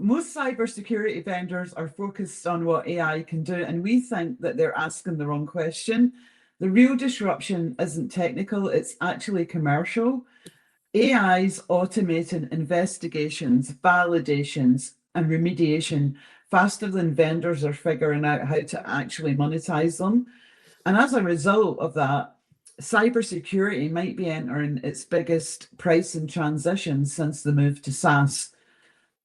most cybersecurity vendors are focused on what AI can do, and we think that they're asking the wrong question. The real disruption isn't technical, it's actually commercial. AI's automating investigations, validations, and remediation faster than vendors are figuring out how to actually monetize them. And as a result of that, cybersecurity might be entering its biggest pricing transition since the move to SaaS.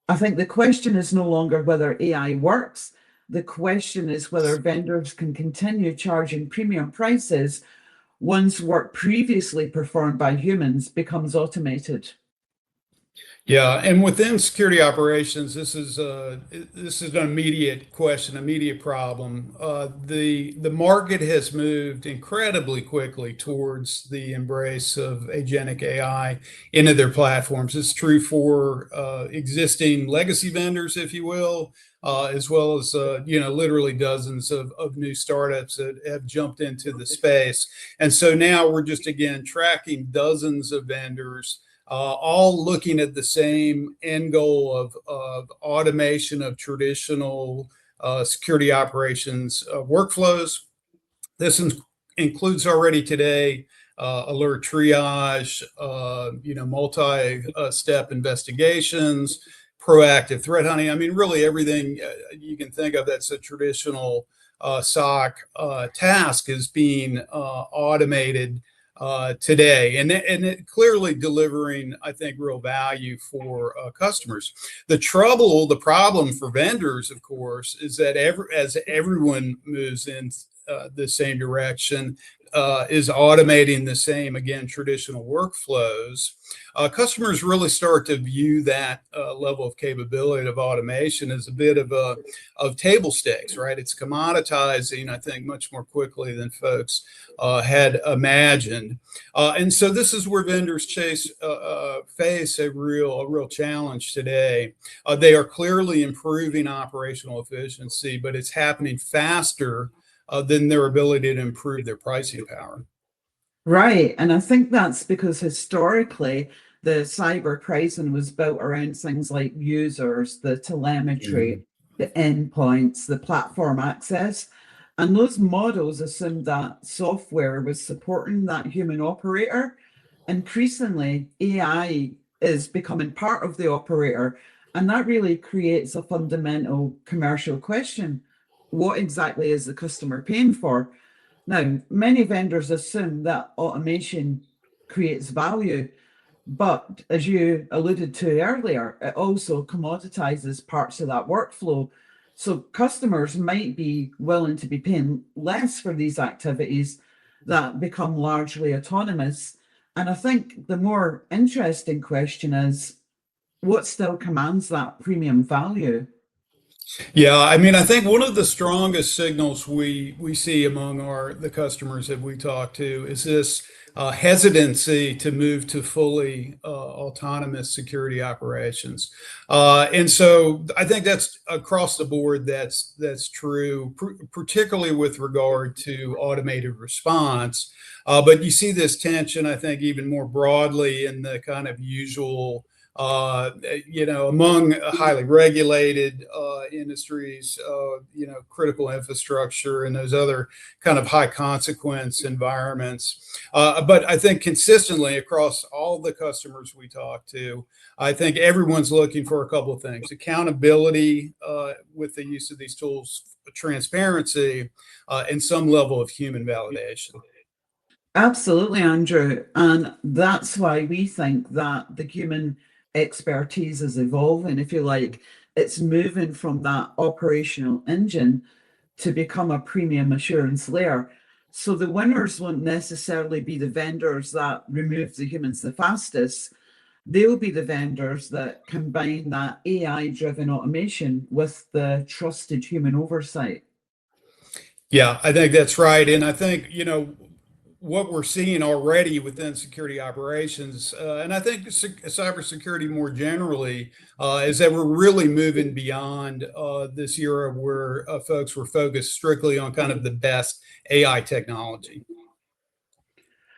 I think the question is no longer whether AI works. The question is whether vendors can continue charging premium prices once work previously performed by humans becomes automated. Yeah, and within security operations, this is an immediate question, immediate problem. The market has moved incredibly quickly towards the embrace of agentic AI into their platforms. It's true for existing legacy vendors, if you will, as well as literally dozens of new startups that have jumped into the space. And so now we're just again tracking dozens of vendors all looking at the same end goal of automation of traditional security operations workflows. This includes already today alert triage, multi-step investigations, proactive threat hunting. I mean, really everything you can think of that's a traditional SOC task is being automated today, and it clearly delivering, I think, real value for customers. The problem for vendors, of course, is that as everyone moves in the same direction, is automating the same, again, traditional workflows, customers really start to view that level of capability of automation as a bit of table stakes, right? It's commoditizing, I think, much more quickly than folks had imagined. And so this is where vendors face a real challenge today. They are clearly improving operational efficiency, but it's happening faster than their ability to improve their pricing power. Right. And I think that's because historically the cyber pricing was built around things like users, the telemetry, the endpoints, the platform access. And those models assumed that software was supporting that human operator. Increasingly, AI is becoming part of the operator. And that really creates a fundamental commercial question. What exactly is the customer paying for? Now, many vendors assume that automation creates value, but as you alluded to earlier, it also commoditizes parts of that workflow. So customers might be willing to be paying less for these activities that become largely autonomous. And I think the more interesting question is, what still commands that premium value? Yeah, I mean, I think one of the strongest signals we see among the customers that we talk to is this hesitancy to move to fully autonomous security operations, and so I think that's across the board. That's true, particularly with regard to automated response. But you see this tension, I think, even more broadly in the kind of usual among highly regulated industries, critical infrastructure and those other kind of high consequence environments. But I think consistently across all the customers we talk to, I think everyone's looking for a couple of things: accountability with the use of these tools, transparency, and some level of human validation. Absolutely, Andrew. And that's why we think that the human expertise is evolving, if you like. It's moving from that operational engine to become a premium assurance layer. So the winners won't necessarily be the vendors that remove the humans the fastest. They'll be the vendors that combine that AI-driven automation with the trusted human oversight. Yeah, I think that's right. And I think, what we're seeing already within security operations, and I think cybersecurity more generally, is that we're really moving beyond this era where folks were focused strictly on kind of the best AI technology.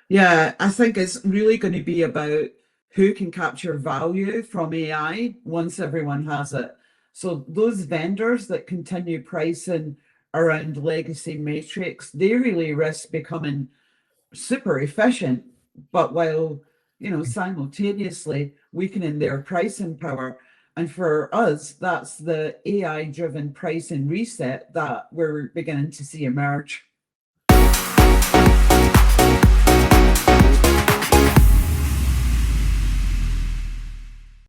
Yeah, I think it's really going to be about who can capture value from AI once everyone has it. So those vendors that continue pricing around legacy matrix, they really risk becoming super efficient, but while, you know, simultaneously weakening their pricing power. And for us, that's the AI driven pricing reset that we're beginning to see emerge.